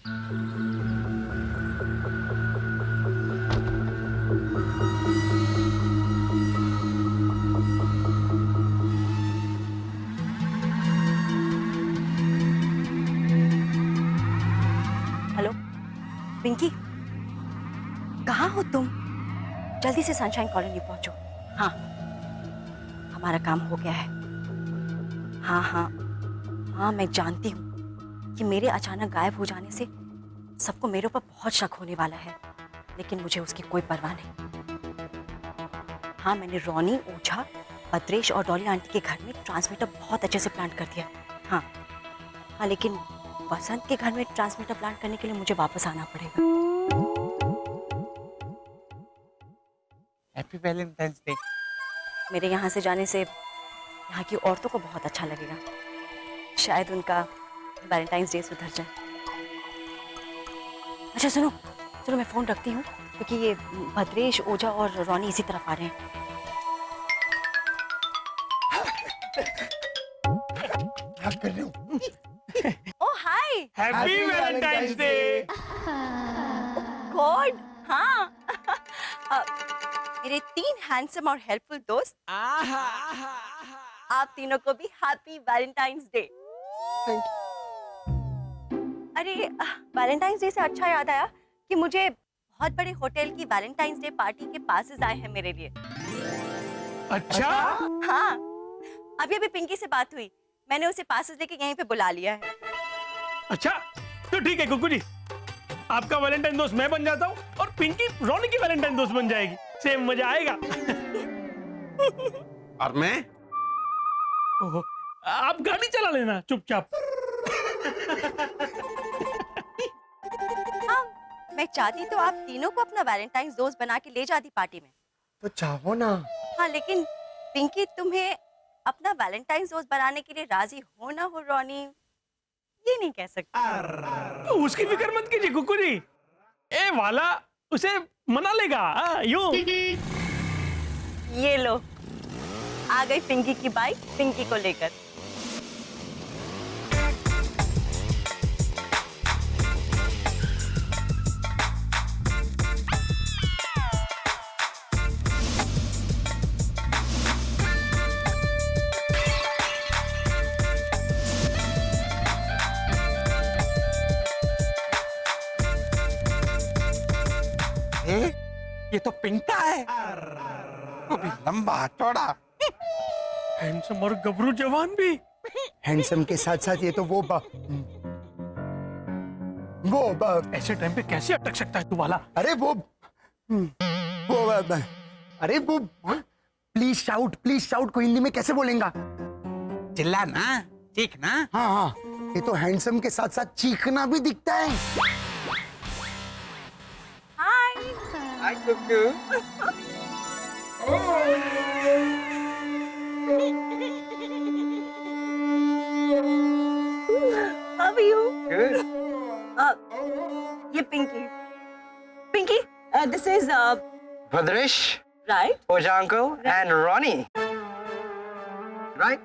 Hello Pinky, कहाँ हो तुम? जल्दी से सनशाइन कॉलोनी पहुंचो। हाँ, हमारा काम हो गया है। हाँ हाँ हाँ, मैं जानती हूँ कि मेरे अचानक गायब हो जाने से सबको मेरे ऊपर बहुत शक होने वाला है, लेकिन मुझे उसकी कोई परवाह नहीं। हाँ, मैंने रोनी, ओझा, भद्रेश और डॉली आंटी के घर में ट्रांसमीटर बहुत अच्छे से प्लांट कर दिया। हाँ हाँ, लेकिन वसंत के घर में ट्रांसमीटर प्लांट करने के लिए मुझे वापस आना पड़ेगा। Happy Valentine's day. मेरे यहाँ से जाने से यहाँ की औरतों को बहुत अच्छा लगेगा। शायद उनका वैलेंटाइंस डे सुधर जाए। अच्छा सुनो सुनो, मैं फ़ोन रखती हूँ क्योंकि ये भद्रेश, ओझा और रोनी इसी तरफ आ रहे हैं। क्या कर रहे हो? ओह हाय, हैप्पी वैलेंटाइंस डे। गॉड। हाँ मेरे 3 हैंडसम और हेल्पफुल दोस्त, आप तीनों को भी हैप्पी वैलेंटाइंस डे। अरे वैलेंटाइंस डे से अच्छा याद आया कि मुझे बहुत बड़े होटल की वैलेंटाइंस डे पार्टी के पासेस आए हैं मेरे लिए। अच्छा? हाँ, अभी अभी पिंकी से बात हुई, मैंने उसे पासेस लेके यहीं पे बुला लिया है। अच्छा तो ठीक है कुकू जी, आपका वैलेंटाइन दोस्त मैं बन जाता हूँ और पिंकी रोनी की वैलेंटाइन दोस्त बन जाएगी। सेम मजा आएगा। और मैं? ओहो, आप गाड़ी चला लेना चुपचाप। हाँ, मैं चाहती तो आप तीनों को अपना वैलेंटाइंस दोस्त बना के ले जाती पार्टी में। तो चाहो ना। हाँ, लेकिन पिंकी तुम्हें अपना वैलेंटाइंस दोस्त बनाने के लिए राजी हो ना हो रोनी, ये नहीं कह सकती। तो उसकी फिक्र मत कीजिए कुकू जी, ए वाला उसे मना लेगा। यूं। ये लो, आ गई पिंकी की बाइक पिंकी को लेकर। ये तो पिंका है, वो भी लंबा चौड़ा। हैंडसम और गबरू जवान भी। हैंडसम के साथ साथ ये तो ऐसे टाइम पे कैसे अटक सकता है तू वाला? अरे अरे वो प्लीज शाउट को हिंदी में कैसे बोलेंगा? चिल्लाना, चीखना। हाँ हाँ, ये तो हैंडसम के साथ साथ चीखना भी दिखता है। हाय Kuku. How are you? Good. ये Pinky, this is Bhadresh, right? Oja uncle, and Ronnie. Right?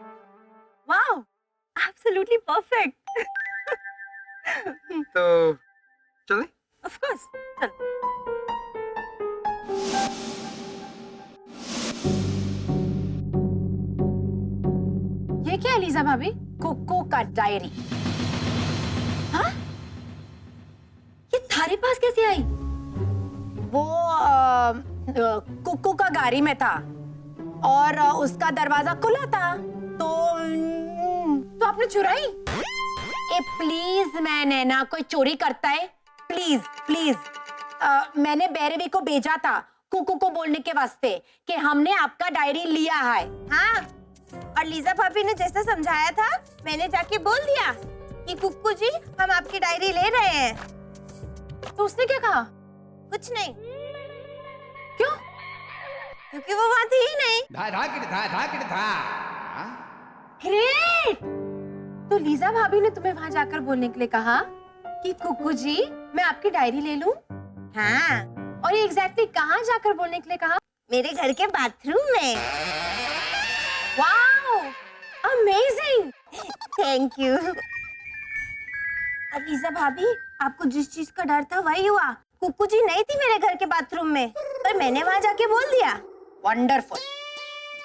Wow, absolutely perfect. So, चले? Of course. चल। ये क्या है लीजा भाभी? कुकू का डायरी। हाँ? ये थारे पास कैसे आई? वो कुकू का गाड़ी में था और उसका दरवाजा खुला था तो आपने चुराई? ए प्लीज, मैं नैना, कोई चोरी करता है? प्लीज प्लीज, मैंने बैरवी को भेजा था कुकू को बोलने के वास्ते कि हमने आपका डायरी लिया है। हाँ, और लीजा भाभी ने जैसा समझाया था मैंने जाके बोल दिया कि कुक्कू जी हम आपकी डायरी ले रहे हैं। तो उसने क्या कहा? कुछ नहीं। क्यों? क्योंकि वो वहां थी ही नहीं। ग्रेट! तो लीजा भाभी ने तुम्हें वहां जाकर बोलने के लिए कहा कि कुक्कू जी मैं आपकी डायरी ले लूं? हाँ, और ये एग्जैक्टली कहाँ जाकर बोलने के लिए कहा? मेरे घर के बाथरूम में। Wow, amazing! Thank you. ELISA भाभी, आपको जिस चीज का डर था वही हुआ। कुक्कू जी नहीं थी मेरे घर के बाथरूम में, पर मैंने वहां जाके बोल दिया। Wonderful,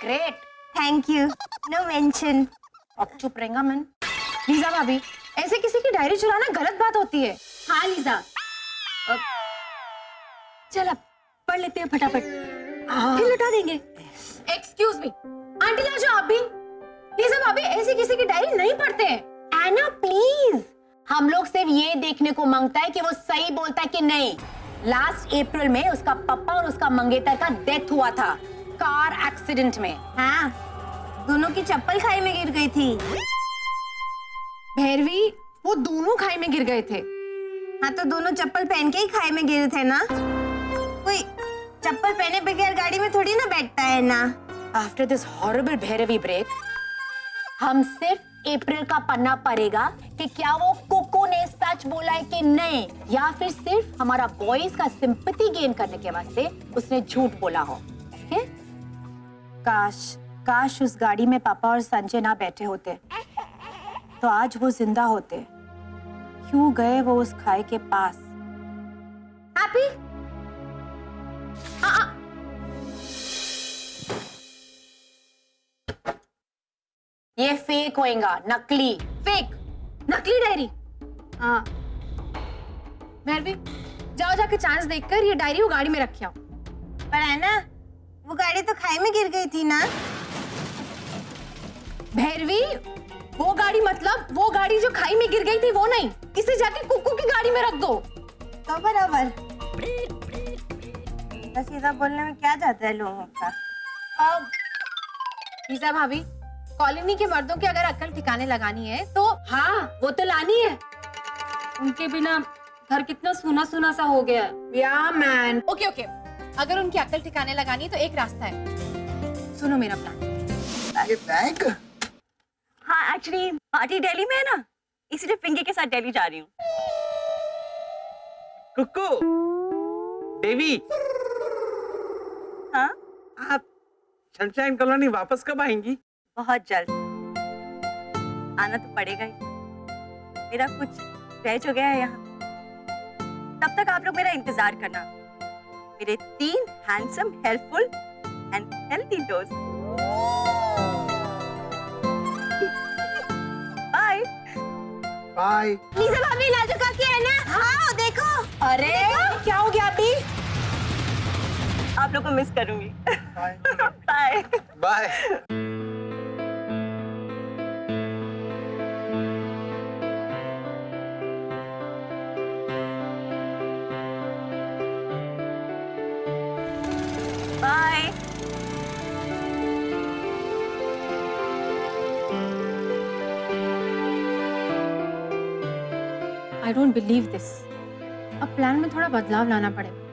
great. Thank you, no mention. अब चुप रहेगा मन। लीजा भाभी, ऐसे किसी की डायरी चुराना गलत बात होती है। हाँ लीजा, चल अब पढ़ लेते हैं फटाफट, फिर लौटा देंगे। एक्सक्यूज मी, आंटी ला जाओ आप भी। लीजा भाभी, ऐसे किसी की डायरी नहीं पढ़ते हैं। एना प्लीज, हम लोग सिर्फ ये देखने को मांगता है कि वो सही बोलता है कि नहीं। लास्ट अप्रैल में उसका पापा और उसका मंगेतर का डेथ हुआ था कार एक्सीडेंट में। हाँ, दोनों की चप्पल खाई में गिर गई थी। भैरवी, वो दोनों खाई में गिर गए थे। हाँ, तो दोनों चप्पल पहन के ही खाई में गिरे थे ना। कोई चप्पल पहने बगैर गाड़ी में थोड़ी ना बैठता है ना। After this horrible Bhairavi break, हम सिर्फ अप्रैल का पन्ना पड़ेगा कि क्या वो कोको ने सच बोला है कि नहीं, या फिर सिर्फ हमारा बॉयज का सिंपैथी गेन करने के वास्ते उसने झूठ बोला हो। ठीक है? काश उस गाड़ी में पापा और संजय ना बैठे होते तो आज वो जिंदा होते। क्यों गए वो उस खाई के पास? हैप्पी? ये फेक होएगा, नकली, नकली डायरी। हाँ भैरवी, जाओ जाके चांस देखकर ये डायरी वो गाड़ी में रखियो। पर है ना, वो गाड़ी तो खाई में गिर गई थी ना। भैरवी, वो गाड़ी मतलब वो गाड़ी जो खाई में गिर गई थी वो नहीं, इसे जाके कुक्कू की गाड़ी में रख दो। तो बराबर, बस सीधा बोलने में क्या जाता है लोगों का। अब लीजा भाभी, कॉलोनी के मर्दों की अगर अक्ल ठिकाने लगानी है तो हाँ, वो तो लानी है। उनके बिना घर कितना सूना सूना सा हो गया है। या मैन, ओके, अगर उनकी अक्ल ठिकाने लगानी तो एक रास्ता है। सुनो मेरा प्लान। ये बैग? हाँ, एक्चुअली पार्टी दिल्ली में है ना, इसीलिए पिंकी के साथ दिल्ली जा रही हूँ। कुक्कू, देवी, हाँ, आप सनशाइन कॉलोनी वापस कब आएंगी? बहुत जल्द आना तो पड़ेगा ही। मेरा कुछ रह जो गया है यहाँ। तब तक आप लोग मेरा इंतजार करना, मेरे 3 हैंडसम, हेल्पफुल एंड हेल्थी दोस्त। Bye bye. लीजा भाभी, लाजो काकी है ना? हाँ, देखो। अरे क्या हो गया अभी? आप लोग को मिस करूंगी। Bye bye. Bye. I don't believe this. अब प्लान में थोड़ा बदलाव लाना पड़ेगा।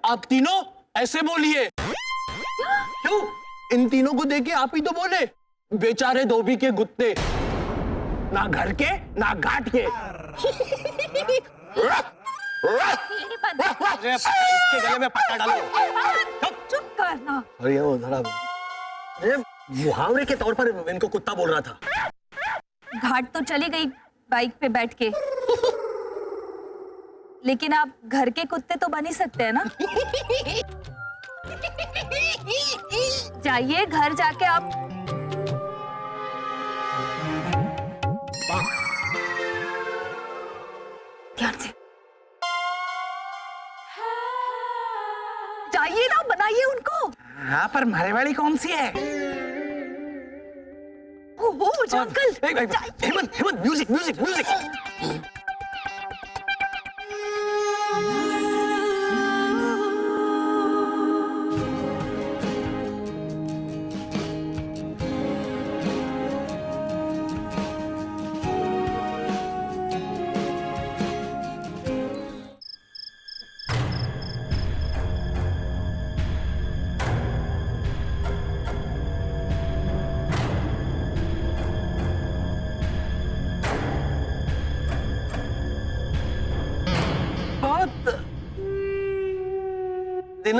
आप तीनों ऐसे बोलिए। क्यों? इन तीनों को देखे आप ही तो बोले, बेचारे धोबी के गुत्ते, ना घर के ना घाट के। इसके गले में पट्टा डालो। चुप करना। अरे वो धड़ा, अरे मुहावरे के तौर पर इनको कुत्ता बोल रहा था। घाट तो चली गई बाइक पे बैठ के, लेकिन आप घर के कुत्ते तो बन ही सकते हैं ना। जाइए, घर जाके आप ध्यान से जाइए ना, बनाइए उनको। हाँ, पर मारे वाली कौन सी है? वो जो uncle. Hemant, music music music.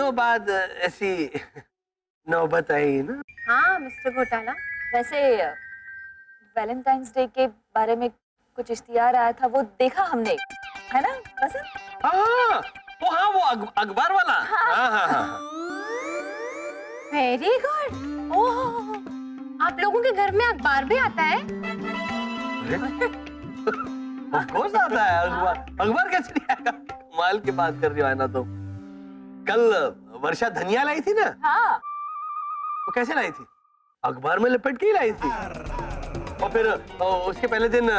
दिनों बाद ऐसी नौबत आई ना। हाँ मिस्टर घोटाला, वैसे वैलेंटाइंस डे के बारे में कुछ इश्तिहार आया था, वो देखा हमने, है ना वसंत? हाँ वो अखबार वाला। हाँ हाँ हाँ। Very good. ओह, आप लोगों के घर में अखबार भी आता है? ऑफ कोर्स आता है अखबार। अखबार कैसे नहीं आएगा? कमाल की बात कर रही हो ना तुम। कल वर्षा धनिया लाई थी ना? हाँ। वो कैसे लाई थी? अखबार में लपेट के ही लाई थी। और फिर उसके पहले दिन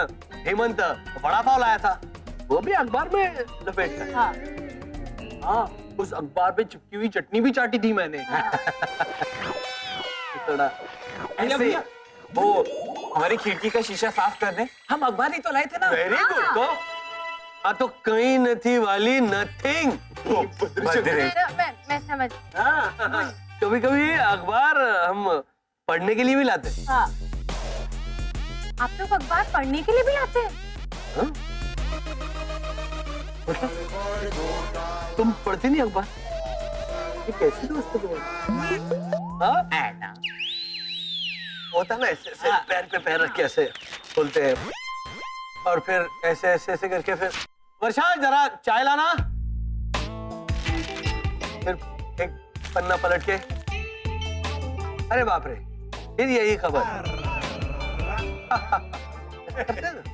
हेमंत वड़ा पाव लाया था, वो भी अखबार में लपेट कर। हाँ। हाँ, उस अखबार पे चिपकी हुई चटनी भी चाटी थी मैंने। थोड़ा ऐसे वो हमारी खिड़की का शीशा साफ कर दे। हम अखबार ही तो लाए थे ना। Very good. तो कहीं नथी वाली नथिंग। मैं समझ। कभी कभी अखबार हम पढ़ने के लिए भी लाते हैं। हाँ। आप लोग अखबार पढ़ने के लिए भी लाते हैं? हाँ? तुम पढ़ती नहीं अखबार? ये कैसी दोस्त है तुम्हारी? हाँ? होता ना ऐसे ऐसे पैर पे पैर रख के ऐसे खोलते हैं और फिर ऐसे ऐसे ऐसे करके फिर वर्षा जरा चाय लाना, फिर एक पन्ना पलट के, अरे बाप रे, फिर यही खबर।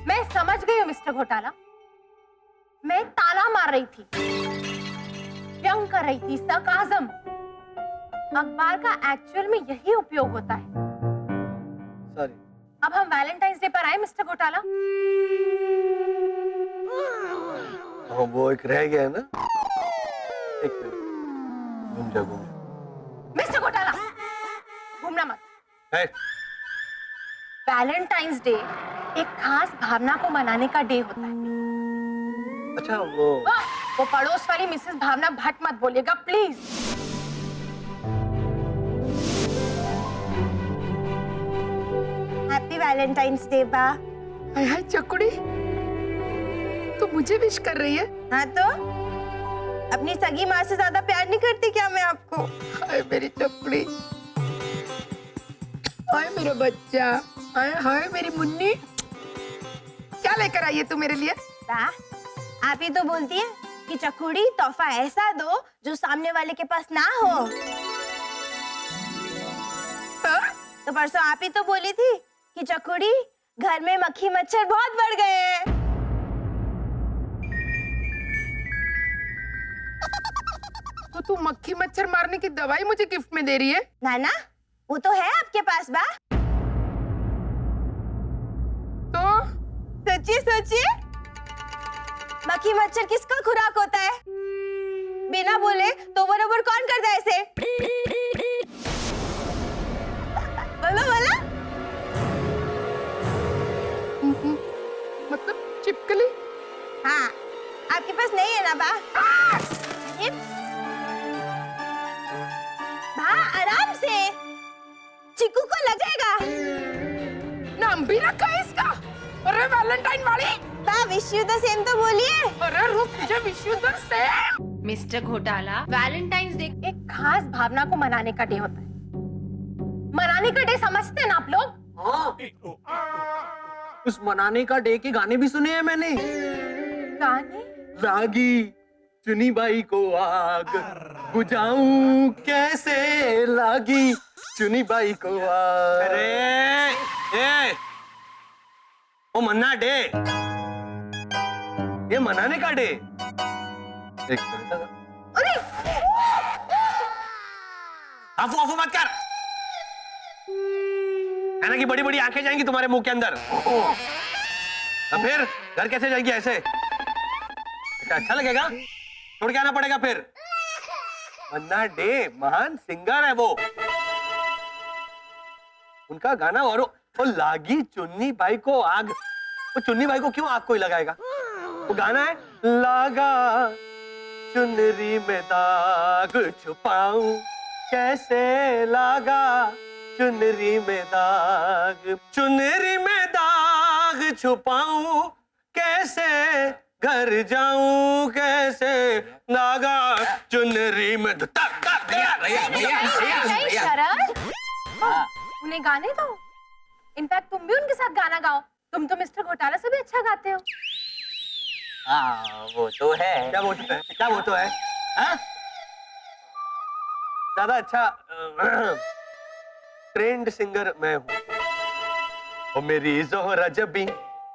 मैं समझ गई हूँ मिस्टर घोटाला। मैं ताना मार रही थी, व्यंग कर रही थी, सरकाज़म। अखबार का एक्चुअल में यही उपयोग होता है। सॉरी। अब हम वैलेंटाइंस डे पर आए मिस्टर घोटाला। हाँ वो एक रह गया है ना, एक मिनट, घूम जा। मिस्टर घोटाला, घूमना मत। है? वैलेंटाइंस डे एक खास भावना को मनाने का डे होता है। अच्छा वो पड़ोस वाली मिसेस भावना भट्ट मत बोलिएगा प्लीज। हैप्पी वैलेंटाइंस डे बा। हाय हाय चकुड़ी, तो मुझे विश कर रही है? हाँ तो अपनी सगी माँ से ज्यादा प्यार नहीं करती क्या मैं आपको? हाय मेरी चकुड़ी, हाय मेरा बच्चा, हाय हाय मेरी मुन्नी। क्या लेकर आई है तू मेरे लिए? बा, आप ही तो बोलती है कि चकुड़ी तोहफा ऐसा दो जो सामने वाले के पास ना हो। हाँ? तो परसों आप ही तो बोली थी कि चकुड़ी घर में मक्खी मच्छर बहुत बढ़ गए हैं। तो तू मक्खी मच्छर मारने की दवाई मुझे गिफ्ट में दे रही है? नाना, वो तो है आपके पास बा। तो सोचिए सोचिए, मक्खी मच्छर किसका खुराक होता है? बिना बोले तो बराबर कौन करता है इसे? बोलो बोलो। मतलब चिपकली? हाँ, आपके पास नहीं है ना बा? बा आराम से, चिकू को लग जाएगा। नाम भी रखा है इसका? अरे वैलेंटाइन वाली, बा विश यू द सेम तो बोलिए। अरे रुक, मुझे wish you the same. Mister घोटाला, वैलेंटाइंस डे एक खास भावना को मनाने का डे होता है। मनाने का डे समझते हैं ना आप लोग? हाँ, उस मनाने का डे के गाने भी सुने हैं मैंने। गाने? रागी चुनी बाई को आग बुझाऊं कैसे लागी चुनी बाई को आग। अरे वो मन्ना डे, ये मनाने का डे। एक मिनट, आफू आफू मत कर, है ना कि बड़ी बड़ी आंखें जाएंगी तुम्हारे मुंह के अंदर। अब फिर घर कैसे जाएगी ऐसे? अच्छा लगेगा? छोड़ के आना पड़ेगा फिर। मन्ना डे महान सिंगर है वो, उनका गाना। और वो लागी चुन्नी बाई को आग, वो चुन्नी बाई को क्यों आग को ही लगाएगा? वो गाना है लागा चुनरी में दाग छुपाऊं कैसे, लागा चुनरी में दाग, चुनरी में दाग छुपाऊं कैसे, घर जाऊं कैसे, लागा चुनरी में दाग। नहीं शरद, उन्हें गाने दो। इनफैक्ट तुम भी उनके साथ गाना गाओ। तुम तो मिस्टर घोटाला से भी अच्छा गाते हो। हाँ वो तो है। क्या वो तो है? क्या वो तो है? हाँ? ज्यादा अच्छा ट्रेंड सिंगर मैं हूँ। ओ मेरी ज़ोहरा जबी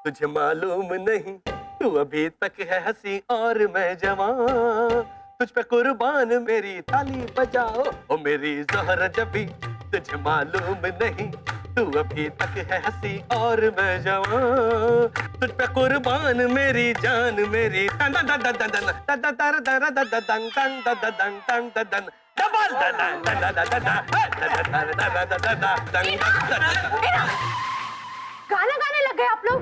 तुझे मालूम नहीं, तू अभी तक है हंसी और मैं जवान, तुझ पे कुर्बान मेरी थाली बजाओ। ओ मेरी ज़ोहरा जबी तुझे मालूम नहीं, तू अभी तक है हंसी और मैं जवान, तुझ पे कुर्बान मेरी जान मेरी दन दन दन दन दन दन दन दन दन दन दन दन दन दन दन डबल दन दन दन दन दन। गाना गाने लग गए आप लोग।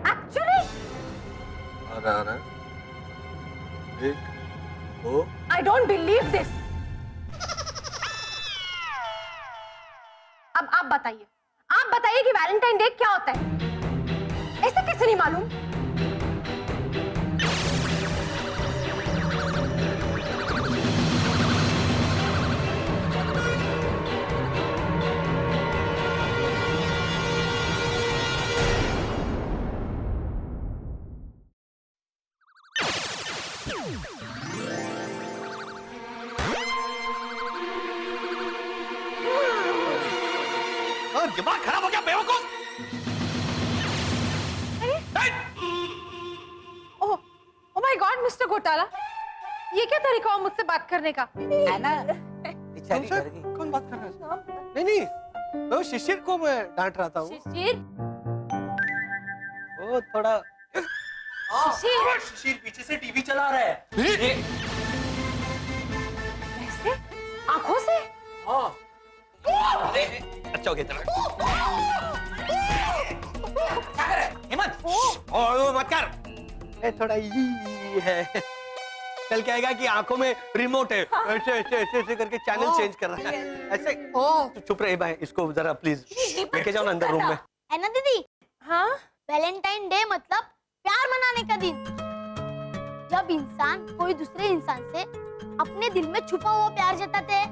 एक्चुअली एक दो आई डोंट बिलीव दिस। अब आप बताइए कि वैलेंटाइन डे क्या होता है? ऐसे कैसे नहीं मालूम? दिमाग खराब हो गया बेवकूफ। ओह माय गॉड मिस्टर घोटाला, ये क्या तरीका है मुझसे बात करने का? है ना बेचारी डर गई। कौन बात कर रहा है? नहीं वो शिशिर को मैं डांट रहा था। वो थोड़ा शिशिर पीछे से टीवी चला रहा है। ऐसे आंखों से? अच्छा हो गया चलो। क्या कर रहा है हेमंत? ओ मत कर। थोड़ा ये है, कल क्या आएगा कि आंखों में रिमोट है, ऐसे ऐसे ऐसे ऐसे करके चैनल चेंज कर रहा है ऐसे। चुप रहे भाई, इसको जरा प्लीज लेके जाओ ना अंदर रूम में। है ना दीदी? हाँ वैलेंटाइन डे मतलब प्यार मनाने का दिन, जब इंसान कोई दूसरे इंसान से अपने दिल में छुपा हुआ प्यार जताते हैं,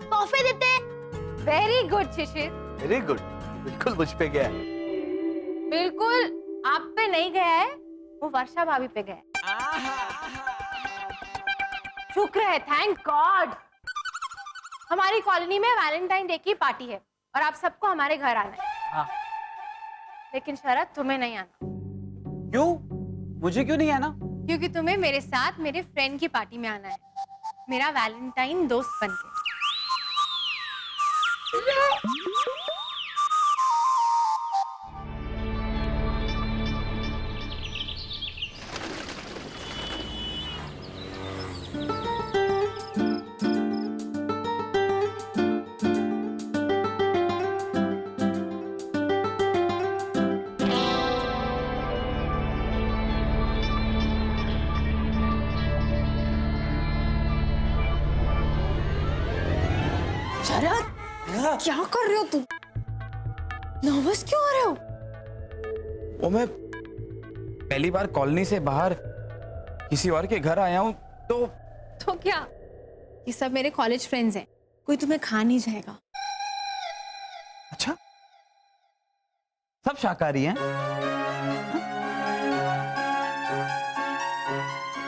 तोहफे देते हैं। वेरी गुड शिशिर, वेरी गुड। बिल्कुल मुझ पे गया। बिल्कुल आप पे नहीं गया है, वो वर्षा भाभी पे गया है। शुक्र है, थैंक गॉड। हमारी कॉलोनी में वैलेंटाइन डे की पार्टी है और आप सबको हमारे घर आना है। हाँ। लेकिन शरद तुम्हें नहीं आना। क्यों? मुझे क्यों नहीं आना? क्योंकि तुम्हें मेरे साथ मेरे फ्रेंड की पार्टी में आना है, मेरा वैलेंटाइन दोस्त बनके। शरद, क्या कर रहे हो तुम? नर्वस क्यों हो रहे हो? वो मैं पहली बार कॉलोनी से बाहर किसी और के घर आया हूँ तो क्या, ये सब मेरे कॉलेज फ्रेंड्स हैं, कोई तुम्हें खा नहीं जाएगा। अच्छा, सब शाकाहारी हैं?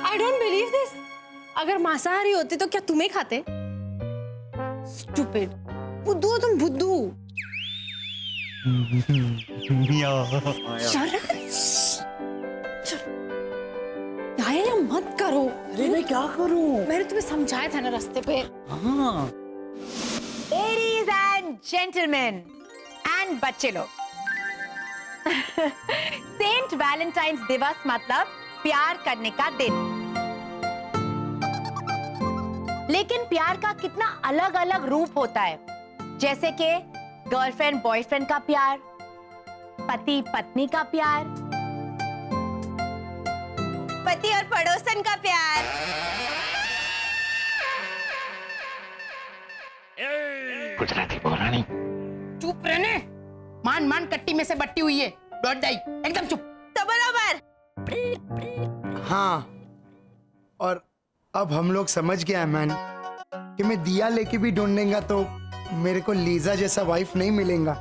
आई डोंट बिलीव दिस। अगर मांसाहारी होते तो क्या तुम्हें खाते? स्टूपिड, बुद्धू हो तुम, बुद्धू। शरद, यार मत करो। अरे मैं क्या करूं? मैंने तुम्हें समझाया था ना रास्ते पे। हाँ। Ladies and gentlemen and बच्चे लोग, सेंट वैलेंटाइंस दिवस मतलब प्यार करने का दिन। लेकिन प्यार का कितना अलग अलग रूप होता है, जैसे कि गर्लफ्रेंड बॉयफ्रेंड का प्यार, पति पत्नी का प्यार, पति और पड़ोसन का प्यार, गुजराती बोरानी। चुप रहने, मान मान कट्टी में से बट्टी हुई है, लौट जाई, एकदम चुप। तो बराबर। हाँ, और अब हम लोग समझ गए मैन कि मैं दिया लेके भी ढूंढेगा तो मेरे को लीजा जैसा वाइफ नहीं मिलेगा।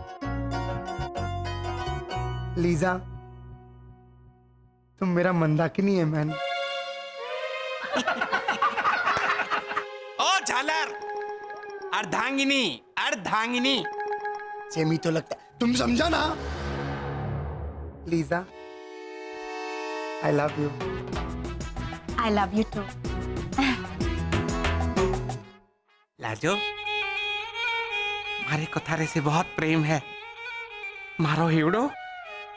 लीजा, तुम मेरा मंदाकिनी है मैन। ओ झालर, अर्धांगिनी, अर्धांगिनी। सेम ही तो लगता है, तुम समझा ना। Liza, I love you. I love you too. Lajo, मारे कथारे से बहुत प्रेम है। मारो हिवड़ो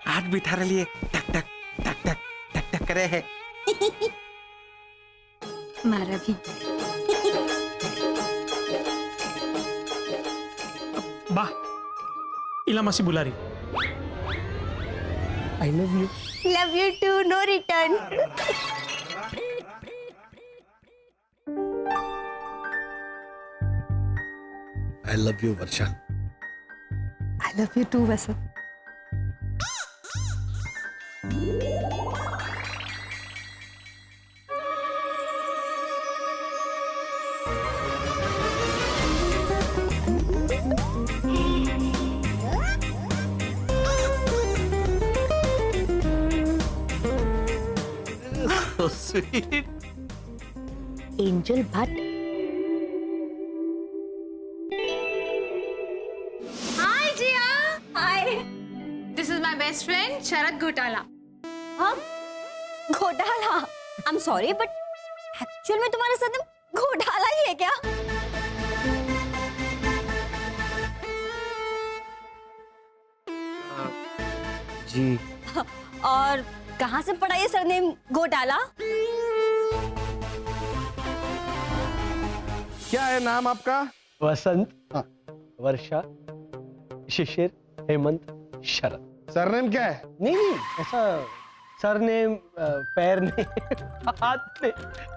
आज भी थारे लिए टक टक टक टक टक टक करे है। मारा भी। बा इला मासी बुला रही। I love you. Love you too, no return. I love you Varsha. I love you too Vasant. So sweet. Angel Bhatt. Hi Jiya. Hi. This is my best friend Sharad Ghotala. हम Ghotala? I am sorry but actual में तुम्हारे साथ घोटाला ही है क्या? जी। और कहाँ से पढ़ा ये सरनेम घोटाला? क्या है नाम आपका? वसंत, वर्षा, शिशिर, हेमंत, शरद। सरनेम क्या है? नहीं नहीं, ऐसा सरनेम, पैर ने, हाथ ने,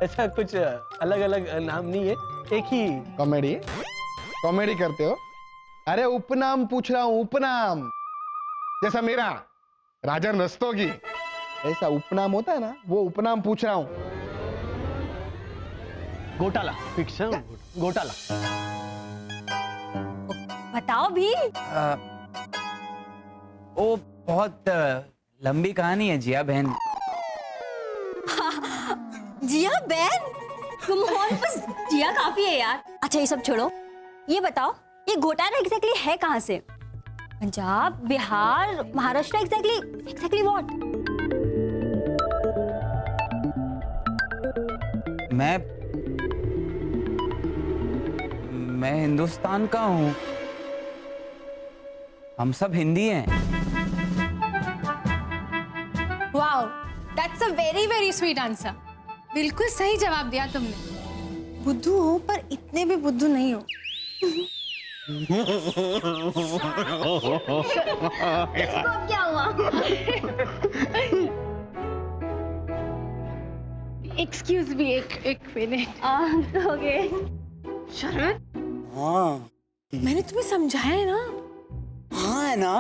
ऐसा कुछ अलग अलग नाम नहीं है, एक ही। कॉमेडी कॉमेडी करते हो? अरे उपनाम पूछ रहा हूँ, उपनाम। जैसा मेरा राजन रस्तोगी ऐसा उपनाम होता है ना, वो उपनाम पूछ रहा हूँ। घोटाला फिक्स है, घोटाला। बताओ भी। वो बहुत लंबी कहानी है जिया बहन। जिया बहन? तुम और बस जिया काफी है यार। अच्छा ये सब छोड़ो, ये बताओ ये घोटाला एग्जैक्टली है कहाँ से? पंजाब, बिहार, महाराष्ट्र? Exactly what? मैं हिंदुस्तान का हूँ। हम सब हिंदी हैं। Wow, that's a very very sweet answer. बिल्कुल सही जवाब दिया तुमने। बुद्धू हो पर इतने भी बुद्धू नहीं हो। इसको अब क्या हुआ? एक्सक्यूज मी, एक मिनट। ओके। शरद, हाँ मैंने तुम्हें समझाया है ना। हाँ है ना,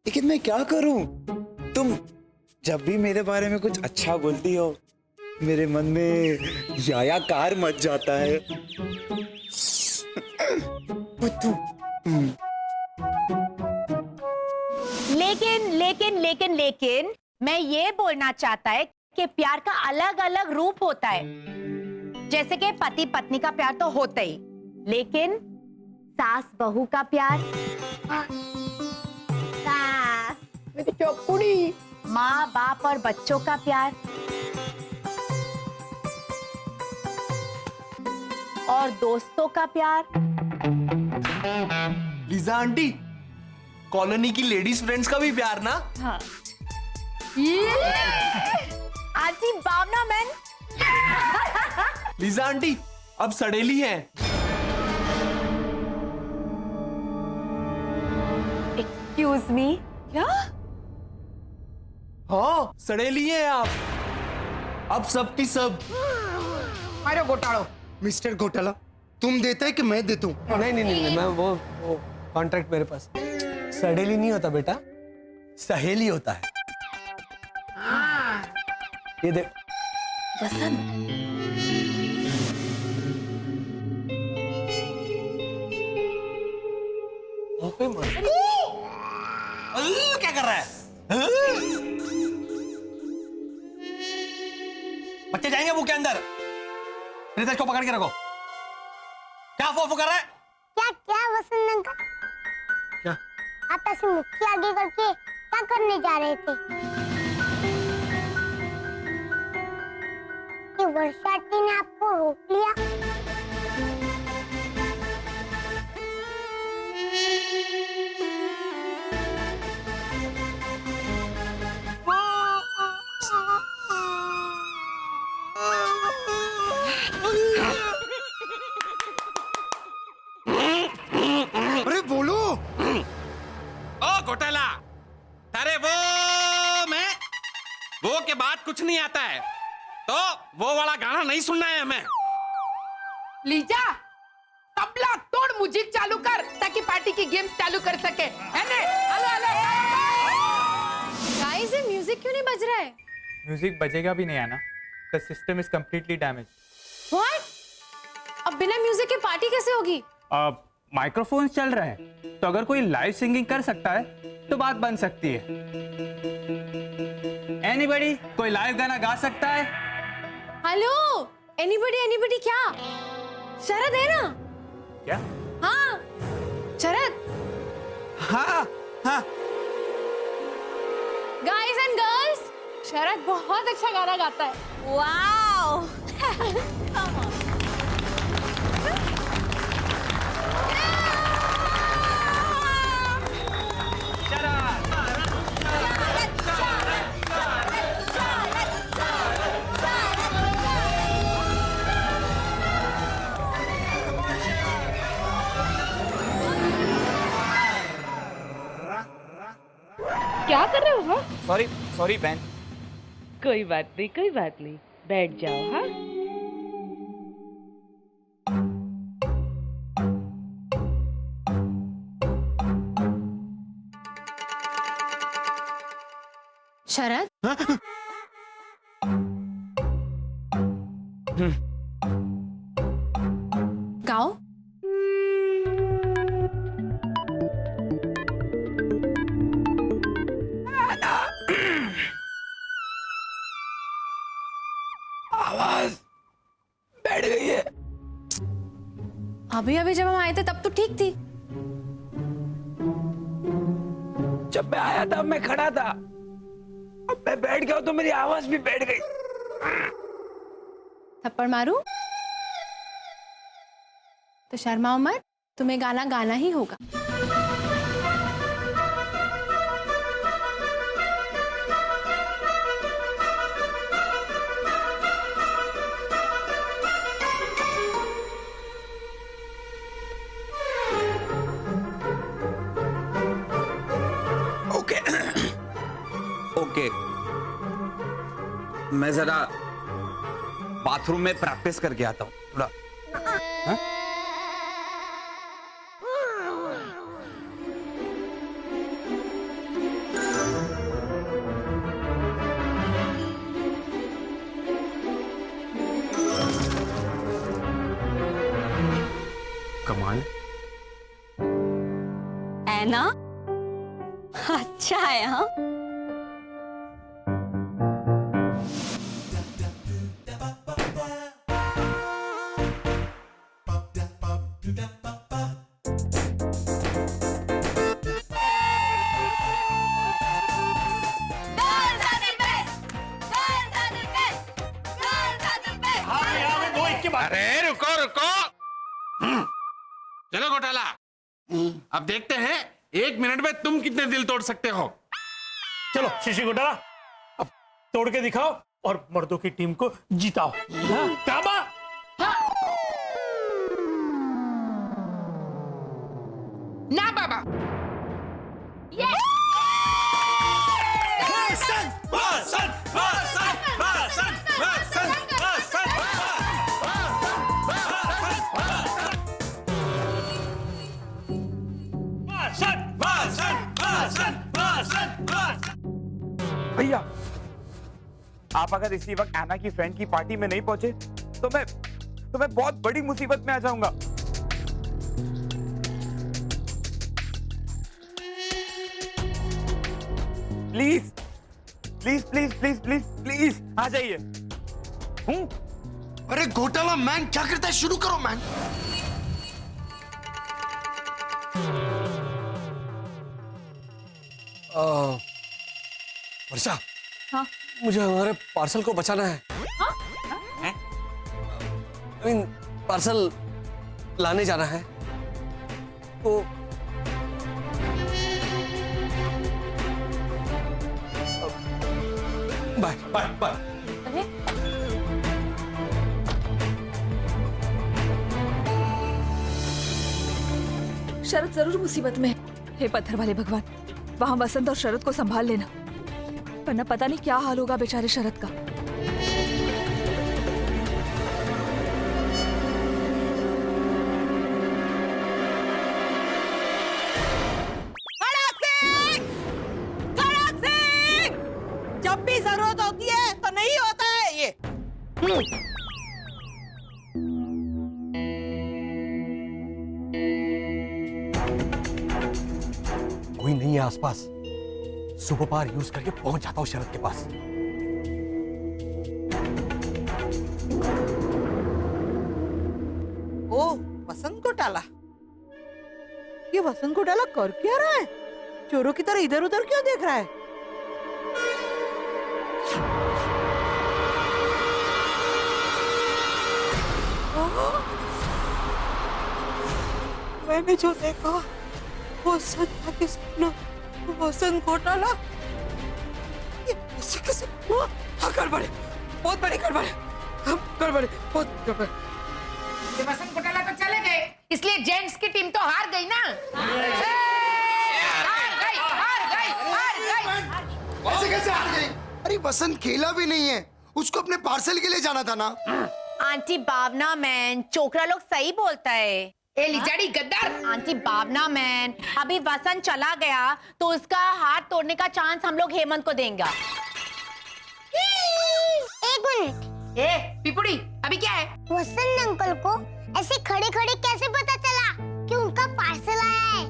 लेकिन मैं क्या करूं? तुम जब भी मेरे बारे में कुछ अच्छा बोलती हो, मेरे मन में यायाकार मच जाता है। बुद्धू। लेकिन मैं ये बोलना चाहता है कि प्यार का अलग अलग रूप होता है। जैसे कि पति पत्नी का प्यार तो होता ही, लेकिन सास बहू का प्यार, मेरी चौपुड़ी, माँ बाप और बच्चों का प्यार, और दोस्तों का प्यार। लीजा आंटी, कॉलोनी की लेडीज फ्रेंड्स का भी प्यार ना? हाँ। आंटी भावना मैन। लीजा आंटी अब सड़ेली हैं। एक्सक्यूज मी, क्या? हाँ सड़ेली हैं आप, अब सबकी सब। अरे घोटालो। मिस्टर घोटाला, तुम देता है कि मैं देता हूँ? नहीं, मैं वो कॉन्ट्रैक्ट मेरे पास। सड़ेली नहीं होता बेटा, सहेली होता है। ये देख। क्या कर रहा है? बच्चे जाएंगे मुंह के अंदर। रितेश को पकड़ के रखो। क्या फो कर रहा है? क्या वसंत अंकल? क्या? आप ऐसे मुट्ठी आगे करके क्या करने जा रहे थे? कि वर्षा आंटी ने आपको रोक लिया? अरे बोलो। ओ घोटाला, अरे वो के बाद कुछ नहीं आता है, तो वो वाला गाना नहीं सुनना है हमें। लीजा, तबला तोड़, म्यूजिक चालू कर ताकि पार्टी की गेम्स चालू कर सके, है ना? हेलो हेलो गाइस, ये म्यूजिक क्यों नहीं बज रहा है? म्यूजिक बजेगा भी नहीं, आना। The system is completely damage. What? अब बिना म्यूजिक की पार्टी कैसे होगी? माइक्रोफोन चल रहे हैं, तो अगर कोई लाइव सिंगिंग कर सकता है तो बात बन सकती है। एनीबॉडी, कोई लाइव गाना गा सकता है? हेलो, एनीबॉडी क्या? शरद है ना? क्या? हाँ, शरद। हाँ हाँ। गाइस एंड गर्ल्स, शरद बहुत अच्छा गाना गाता है। वाओ। क्या कर रहे हो? हाँ, सॉरी बहन। कोई बात नहीं, बैठ जाओ। हाँ, शरद, गाओ। आवाज बैठ गई है। अभी जब हम आए थे तब तो ठीक थी। जब मैं आया था मैं खड़ा था, अब मैं बैठ गया तो मेरी आवाज भी बैठ गई। थप्पड़ मारूं? तो शर्माओ मत, तुम्हें गाना गाना ही होगा। ओके, मैं जरा बाथरूम में प्रैक्टिस करके आता हूँ थोड़ा। हाँ? कमाल है ना? अच्छा है। हाँ, अरे रुको। चलो घोटाला, अब देखते हैं 1 मिनट में तुम कितने दिल तोड़ सकते हो। चलो शिशी घोटाला, अब तोड़ के दिखाओ और मर्दों की टीम को जिताओ। हाँ, काबा। ना बाबा। भैया, आप अगर इसी वक्त एना की फ्रेंड की पार्टी में नहीं पहुंचे तो मैं बहुत बड़ी मुसीबत में आ जाऊंगा। Please please please please please please आ जाइए। अरे घोटाला मैन क्या करता है, शुरू करो मैन। वर्षा, हाँ? मुझे हमारे पार्सल को बचाना है। पार्सल लाने जाना है तो बाय बाय बाय। शरद जरूर मुसीबत में है। हे पत्थर वाले भगवान, वहां वसंत और शरद को संभाल लेना, वरना पता नहीं क्या हाल होगा बेचारे शरद का। जब भी जरूरत होती है तो नहीं होता है ये। कोई नहीं है आसपास, सुपर पावर यूज करके पहुंच जाता हूं शरद के पास। ओ वसंत घोटाला, ये वसंत घोटाला कर क्या रहा है? चोरों की तरह इधर उधर क्यों देख रहा है? मैंने जो देखा वो सच था कि सपना? वसंत घोटाला ये किसी किसी हाँ गड़बड़े, बहुत बड़ी गड़बड़े, गड़बड़े, बहुत गड़बड़े। ये वसंत घोटाला तो चले गए, इसलिए जेंट्स की टीम तो हार गई ना। ऐसे कैसे हार गई? अरे वसंत खेला भी नहीं है, उसको अपने पार्सल के लिए जाना था ना। आंटी भावना मैन, चोकरा लोग सही बोलता है। ए लिजाड़ी गद्दार। आंटी भावना मैन, अभी वसंत चला गया तो उसका हाथ तोड़ने का चांस हम लोग हेमंत को देंगे। एक मिनट। ए पिपुड़ी, अभी क्या है? वसंत अंकल को ऐसे खड़े खड़े कैसे पता चला कि उनका पार्सल आया है?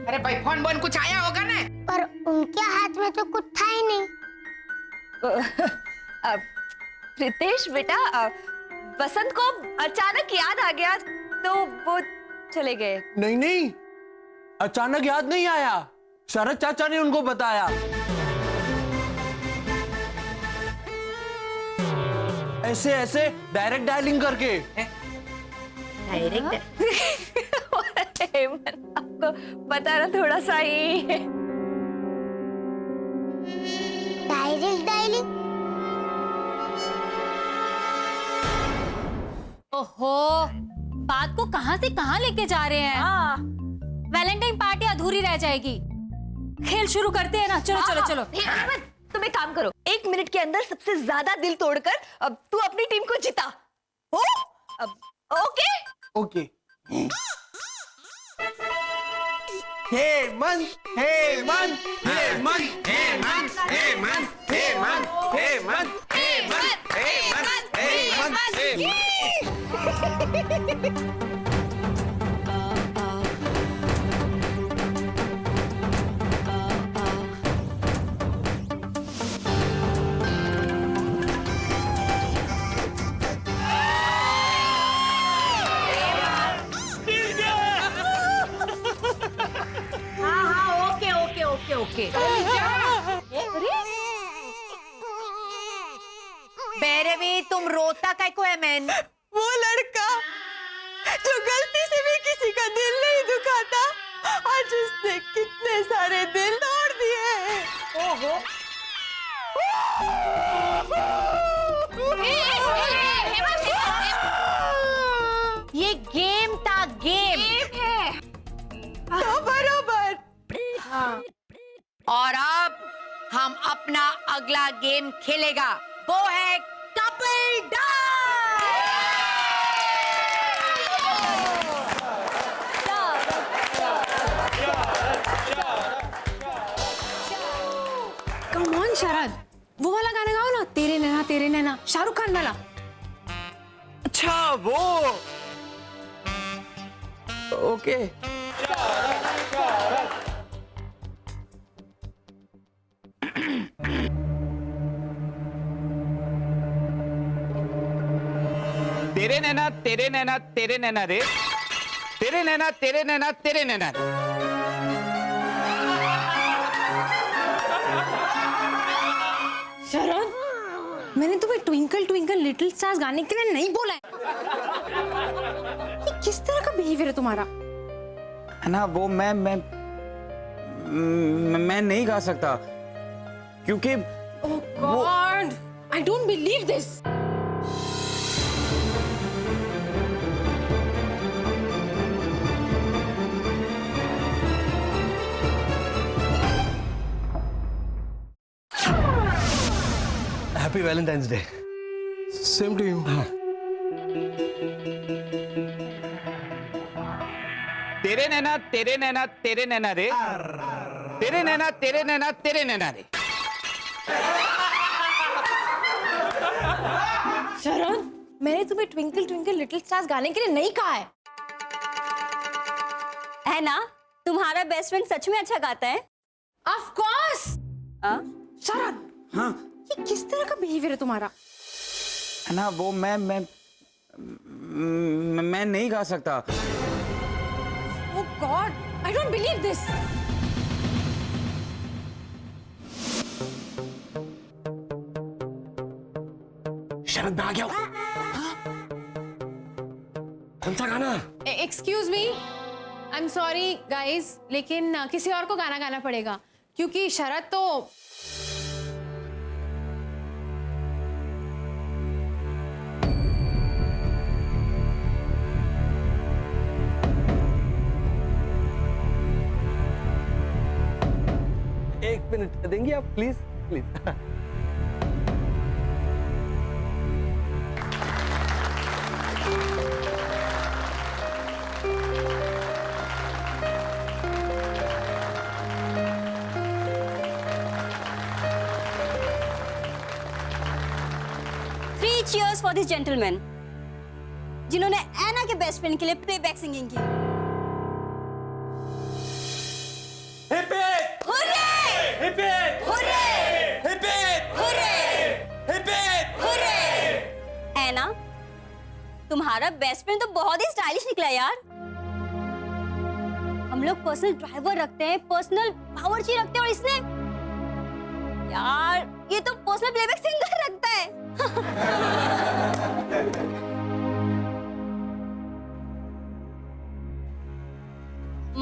अरे भाई फोन बोन कुछ आया होगा ना। पर उनके हाथ में तो कुछ था ही नहीं। रितेश बेटा, वसंत को अचानक याद आ गया तो वो चले गए। नहीं नहीं, अचानक याद नहीं आया, शरद चाचा ने उनको बताया। ऐसे ऐसे डायरेक्ट डायलिंग करके। डायरेक्ट आपको बताना थोड़ा सा ही। Direct dialling? ओहो, बात को कहां से कहां लेके जा रहे हैं? वैलेंटाइन पार्टी अधूरी रह जाएगी। खेल शुरू करते हैं ना, चलो चलो चलो। तुम एक काम करो, 1 मिनट के अंदर सबसे ज्यादा दिल तोड़कर अब तू अपनी टीम को जिता। Okay okay. Hemant Hemant Hemant Hemant Hemant Hemant Hemant Hemant Hemant Hemant. Okay. Bairavi, तुम रोता काय को है मैन? वो लड़का जो गलती से भी किसी का दिल नहीं दुखाता, आज उसने कितने सारे दिल तोड़ दिए। ओहो। ये गेम था, गेम है। हाँ, बराबर। हाँ। और अब हम अपना अगला गेम खेलेगा, वो है कपल डांस। कम ऑन शरद, वो वाला गाना गाओ ना, तेरे नैना, शाहरुख खान वाला। अच्छा वो, ओके। तेरे नैना तेरे नैना तेरे नैना रे, तेरे नैना तेरे नैना तेरे नैना रे। शरद, मैंने तुम्हें ट्विंकल ट्विंकल लिटिल स्टार्स गाने के लिए नहीं बोला है। ये किस तरह का बिहेवियर है तुम्हारा? है ना, वो मैं नहीं गा सकता क्योंकि Oh God, I don't believe this. Happy Valentine's Day. Same to you. तेरे नैना तेरे नैना तेरे नैना रे, तेरे नैना तेरे नैना तेरे नैना रे। शरद, मैंने तुम्हें ट्विंकल ट्विंकल लिटिल स्टार्स गाने के लिए नहीं कहा है ना, तुम्हारा बेस्ट फ्रेंड सच में अच्छा गाता है। Of course. शरद, हाँ, ये किस तरह का बिहेवियर है तुम्हारा? है ना, वो मैं नहीं गा सकता। Oh God, I don't believe this. शरद मैं आ गया हूं। कौन सा गाना? Excuse me, I am sorry guys, लेकिन किसी और को गाना गाना पड़ेगा क्योंकि शरद तो एक मिनट देंगे आप please please. Three cheers for this gentleman, जिन्होंने एना के बेस्ट फ्रेंड के लिए प्लेबैक सिंगिंग की। Hip hip hurray! Hip hip hurray! Hip hip hurray! Hip hip. Hurray! Ana, तुम्हारा बेस्ट फ्रेंड तो बहुत ही स्टाइलिश निकला यार। हम लोग पर्सनल ड्राइवर रखते हैं, पर्सनल बावर्ची रखते हैं, और इसने यार ये तो पर्सनल प्लेबैक सिंगर रखता है।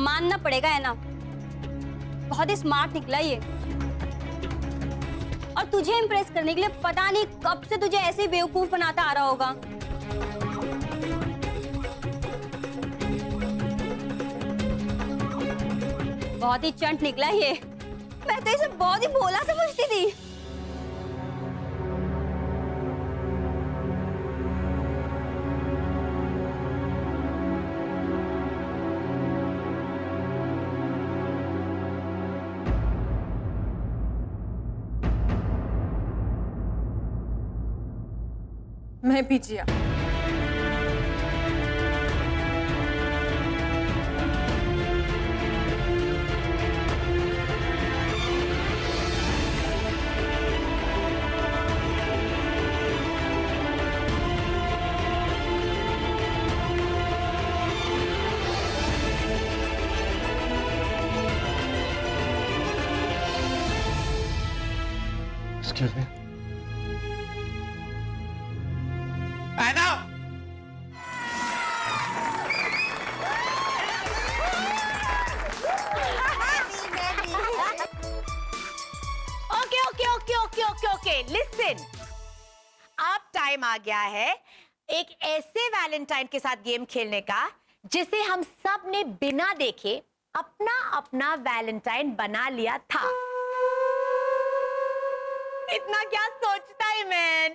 मानना पड़ेगा है ना, बहुत ही स्मार्ट निकला ये। और तुझे इम्प्रेस करने के लिए पता नहीं कब से तुझे ऐसे बेवकूफ बनाता आ रहा होगा। बहुत ही चंट निकला ये। मैं तो इसे बहुत ही भोला समझती थी। मैं भी Jiya. Excuse me. Ana, okay okay okay okay okay okay listen, अब टाइम आ गया है एक ऐसे वैलेंटाइन के साथ गेम खेलने का जिसे हम सब ने बिना देखे अपना अपना वैलेंटाइन बना लिया था। इतना क्या सोचता है मैन?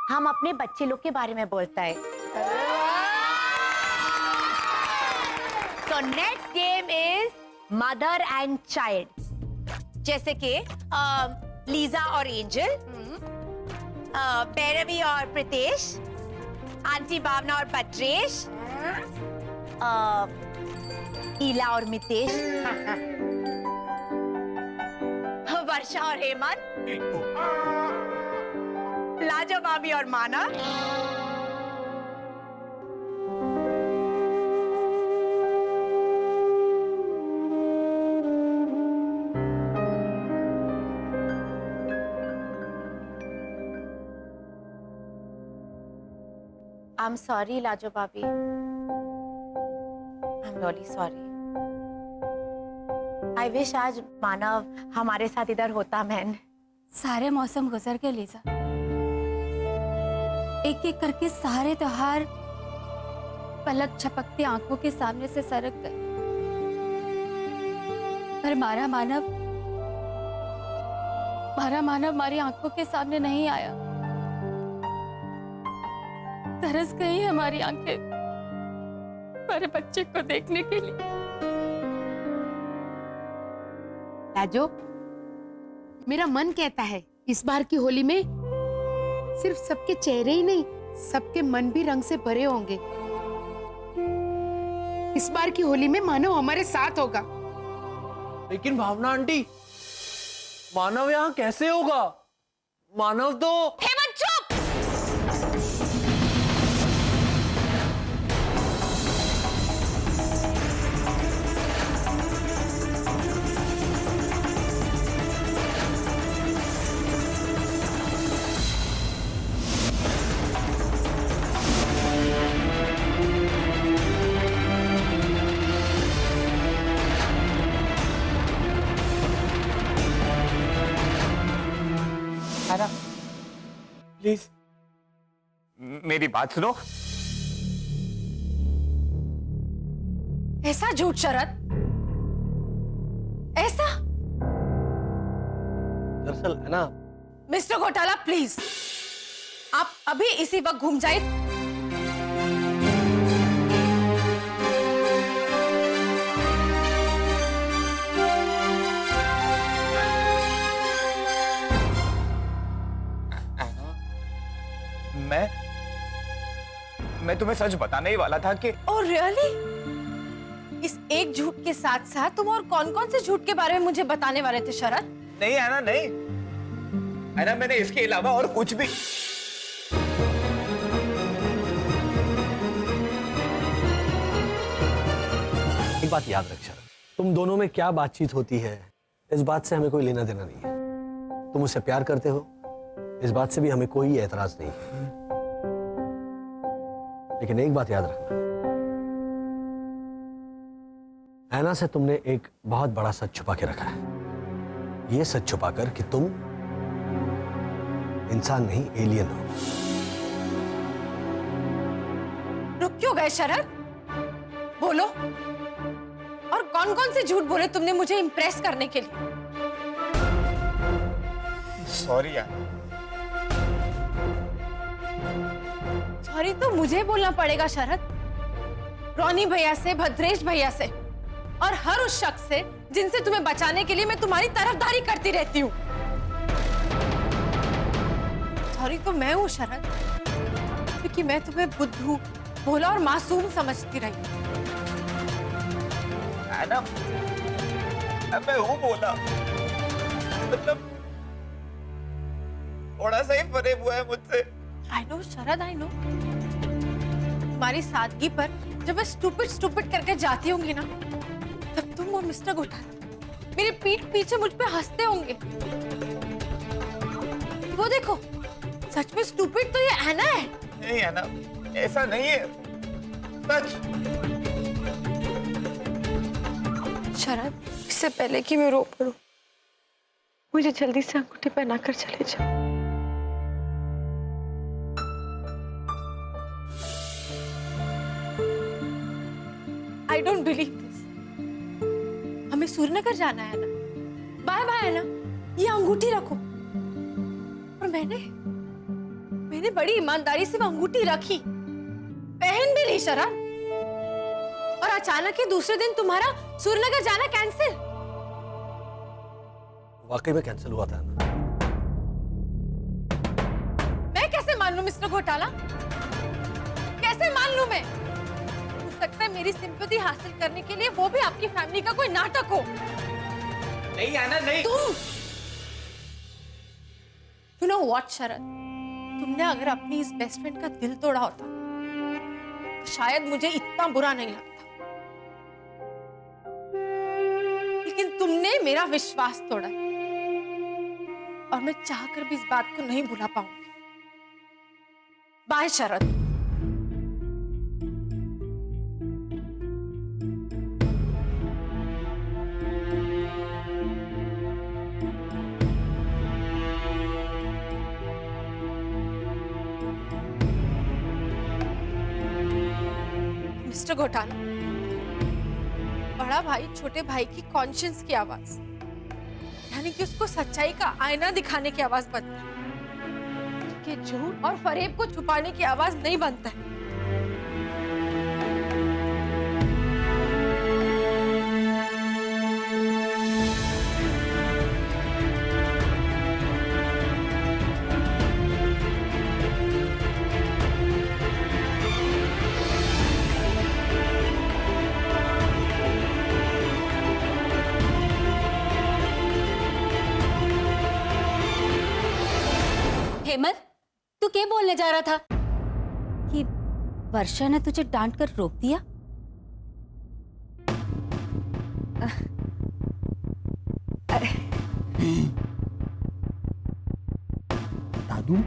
हम अपने बच्चे लोग के बारे में बोलता है। So next game is mother and child, जैसे कि लीजा और एंजल, भैरवी और प्रीतेश, आंटी भावना और पट्रेश, ईला और मितेश, वर्षा और हेमंत, लाजो भाभी और माना, I'm sorry, लाजो भाभी। I'm really sorry. I wish आज मानव हमारे साथ इधर होता मैन। सारे मौसम गुजर गए लीजा, एक एक करके सारे त्योहार पलक झपकती आंखों के सामने से सरक गए, पर हमारा मानव हमारी आंखों के सामने नहीं आया। तरस गई हमारी आंखें हमारे बच्चे को देखने के लिए। लाजो, मेरा मन कहता है इस बार की होली में सिर्फ सबके चेहरे ही नहीं, सबके मन भी रंग से भरे होंगे। इस बार की होली में मानव हमारे साथ होगा। लेकिन भावना आंटी, मानव यहाँ कैसे होगा? मानव तो हेमंत चुप! प्लीज मेरी बात सुनो। ऐसा झूठ शरद, ऐसा? दरअसल है ना मिस्टर घोटाला, प्लीज आप अभी इसी वक्त घूम जाए। मैं तुम्हें सच बताने ही वाला था कि ओह रियली? इस एक झूठ के साथ साथ तुम और कौन कौन से झूठ के बारे में मुझे बताने वाले थे शरद? नहीं है ना, नहीं है ना, मैंने इसके अलावा और कुछ भी। एक बात याद रख शरद, तुम दोनों में क्या बातचीत होती है इस बात से हमें कोई लेना देना नहीं है। तुम उससे प्यार करते हो, इस बात से भी हमें कोई एतराज नहीं है। लेकिन एक बात याद रखना, ऐना से तुमने एक बहुत बड़ा सच छुपा के रखा है। यह सच छुपाकर कि तुम इंसान नहीं, एलियन हो। रुक क्यों गए शरद? बोलो, और कौन कौन से झूठ बोले तुमने मुझे इंप्रेस करने के लिए? सॉरी यार। सॉरी तो मुझे बोलना पड़ेगा शरद, रोनी भैया से, भद्रेश भैया से और हर उस शख्स से जिनसे तुम्हें बचाने के लिए मैं तुम्हारी तरफदारी करती रहती हूँ। सॉरी तो मैं हूँ शरद, क्योंकि मैं तुम्हें बुद्धू, भोला और मासूम समझती रही। ना, मैं हूँ भोला, मतलब थोड़ा सा ही फरेब हुआ है मुझसे। I know Sharad, I know। तुम्हारी सादगी पर जब मैं स्टूपिड करके जाती होंगी ना, तब तुम और मिस्टर घोटाला मेरी पीठ पीछे मुझ पे हंसते होंगे। वो देखो, सच में स्टूपिड तो ये ऐना है। नहीं ऐना, ऐसा नहीं है, सच। शरद, इससे पहले कि मैं रो पड़ूं, मुझे जल्दी से अंगूठी पहनाकर चले जाओ। I don't believe this। हमें सूर्यनगर जाना है ना? बाय बाय है ना? ये अंगूठी रखो। और मैंने बड़ी ईमानदारी से वो अंगूठी रखी, पहन भी ली शरद। और अचानक ही दूसरे दिन तुम्हारा सूर्यनगर जाना कैंसिल। वाकई में कैंसिल हुआ था ना? मैं कैसे मान लूं मिस्टर घोटाला? कैसे मान लूं मैं? हो सकता है मेरी सिंपैथी हासिल करने के लिए वो भी आपकी फैमिली का कोई नाटक हो। नहीं आना, नहीं। You know what शरद, तुमने अगर अपनी इस बेस्ट फ्रेंड का दिल तोड़ा होता तो शायद मुझे इतना बुरा नहीं लगता, लेकिन तुमने मेरा विश्वास तोड़ा और मैं चाहकर भी इस बात को नहीं भुला पाऊंगी। बाय शरद। मिस्टर घोटाला, बड़ा भाई छोटे भाई की कॉन्शियंस की आवाज, यानी कि उसको सच्चाई का आईना दिखाने की आवाज बनता है, कि झूठ और फरेब को छुपाने की आवाज नहीं बनता है। हेमंत, तू क्या बोलने जा रहा था? कि वर्षा ने तुझे डांट कर रोक दिया? बता दूं?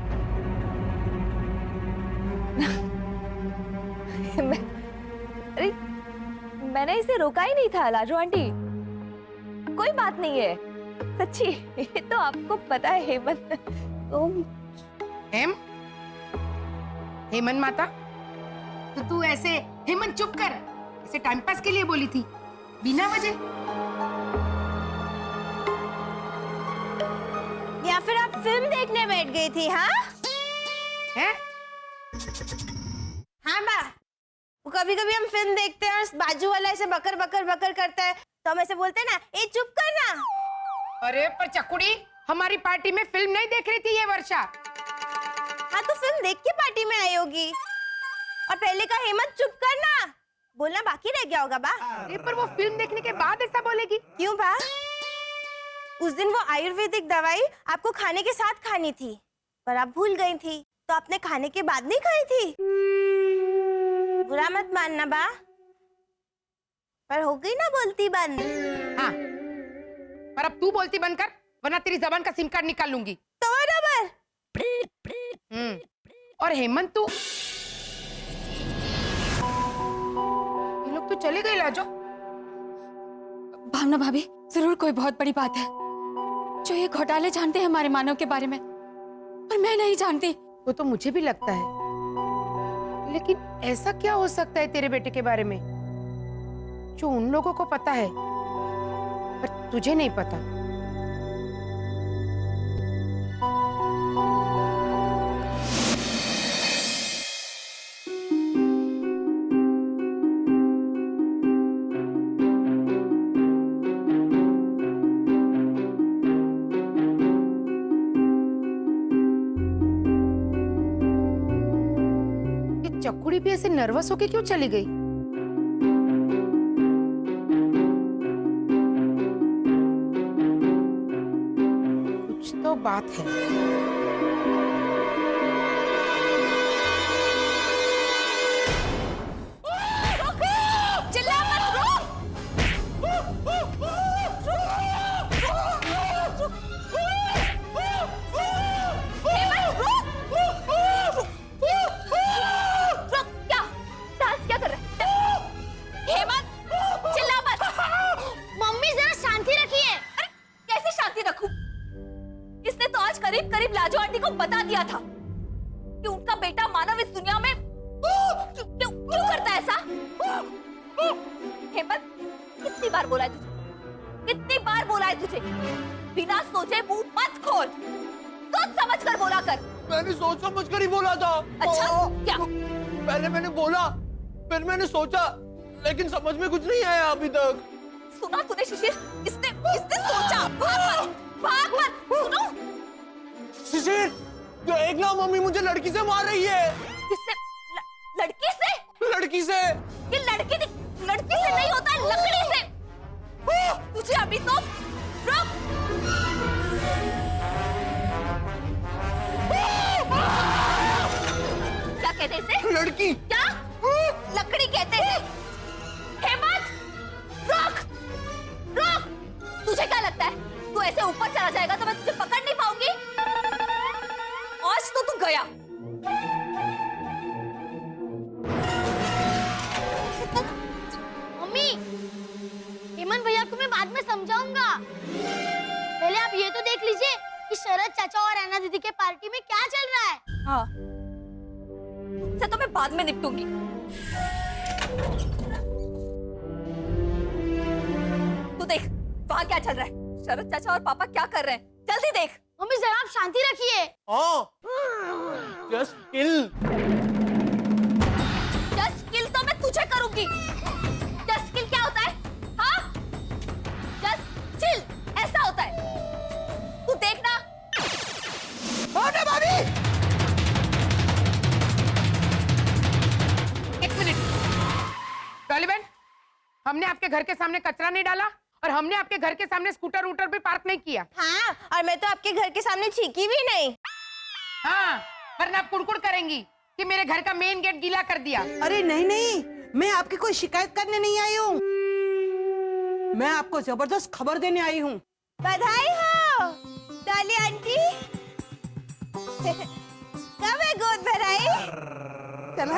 अरे मैंने इसे रोका ही नहीं था लाजो आंटी, कोई बात नहीं है, सच्ची। ये तो आपको पता है हेमंत, तुम हेमंत माता, तो तू ऐसे हेमंत चुप कर ऐसे टाइम पास के लिए बोली थी बिना वजह, या फिर आप फिल्म देखने बैठ गई थी? हाँ हैं? हाँ बा, कभी कभी हम फिल्म देखते हैं और बाजू वाला ऐसे बकर बकर बकर करता है तो हम ऐसे बोलते हैं ना, ए चुप कर ना। अरे पर चकुड़ी, हमारी पार्टी में फिल्म नहीं देख रही थी ये वर्षा। हाँ तो फिल्म देख के पार्टी में आई होगी, और पहले का हेमंत चुप कर ना, बोलना बाकी रह गया होगा बा। अरे पर वो फिल्म देखने के बाद ऐसा बोलेगी क्यों बा? उस दिन वो आयुर्वेदिक दवाई आपको खाने के साथ खानी थी, पर आप भूल गई थी, तो आपने खाने के बाद नहीं खाई थी। बुरा मत मानना बा, पर हो गई ना बोलती बंद। हाँ, पर अब तू बोलती बंद कर, वरना तेरी जबान का सिम कार्ड निकाल लूंगी। तो बराबर। और हेमंत तू, ये लोग तो चले गए लाजो। भावना भाभी, जरूर कोई बहुत बड़ी बात है जो ये घोटाले जानते हैं हमारे मानव के बारे में, पर मैं नहीं जानती। वो तो मुझे भी लगता है, लेकिन ऐसा क्या हो सकता है तेरे बेटे के बारे में जो उन लोगों को पता है पर तुझे नहीं पता? चकुड़ी भी ऐसे नर्वस होके क्यों चली गई? कुछ तो बात है। करीब करीब लाजो आंटी को बता दिया था कि उनका बेटा मानव इस दुनिया में क्यों करता है ऐसा। हेमंत, कितनी बार बोला है तुझे, कितनी बार बोला है तुझे, बिना सोचे मुंह मत खोल, सोच समझ कर बोला कर। मैंने सोच समझ कर ही बोला था। अच्छा क्या? पहले मैंने बोला, फिर मैंने सोचा, लेकिन समझ में कुछ नहीं आया अभी तक। सुना तूने शिशिर, इसने सोचा। भाग मत, सुनो शिशिर, तो एक ना मम्मी मुझे लड़की से मार रही है। किससे? लड़की से? लड़की से। ये लड़की से नहीं होता, लकड़ी से। तुझे अभी तो रुक। क्या कहते इसे? लड़की। क्या? लकड़ी कहते हैं। हेमंत, रुक, रुक। तुझे क्या लगता है तू ऐसे ऊपर चला जाएगा तो मैं तुझे पकड़ नहीं पाऊंगी? आज तो तू गया। मम्मी, हेमंत भैया को मैं बाद में समझाऊंगा। पहले आप ये तो देख लीजिए कि शरद चाचा और ऐना दीदी के पार्टी में क्या चल रहा है। हाँ, से तो मैं बाद में निपटूंगी। तू देख वहाँ क्या चल रहा है। शरद चाचा और पापा क्या कर रहे हैं, जल्दी देख। मम्मी जरा आप शांति रखिए। Just kill. जस्ट किल तो मैं तुझे करूंगी। जस्ट किल क्या होता है? हाँ, जस्ट चिल ऐसा होता है। तू देखना। भाभी, एक मिनट। डॉली बहन, हमने आपके घर के सामने कचरा नहीं डाला और हमने आपके घर के सामने स्कूटर वूटर भी पार्क नहीं किया। हाँ, और मैं तो आपके घर के सामने छींकी भी नहीं। हाँ, वरना आप कुड़कुड़ करेंगी कि मेरे घर का मेन गेट गीला कर दिया। अरे नहीं नहीं, मैं आपकी कोई शिकायत करने नहीं आई हूँ। मैं आपको जबरदस्त खबर देने आई हूँ। बधाई हो डॉली आंटी। कब है गोद भराई? चला।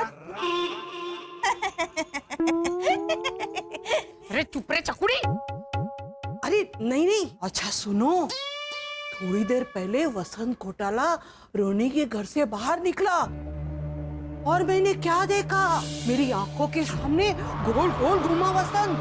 अरे चुप रे चकुड़ी। अरे नहीं नहीं, अच्छा सुनो, थोड़ी देर पहले वसंत घोटाला रोनी के घर से बाहर निकला और मैंने क्या देखा, मेरी आंखों के सामने गोल गोल घूमा वसंत।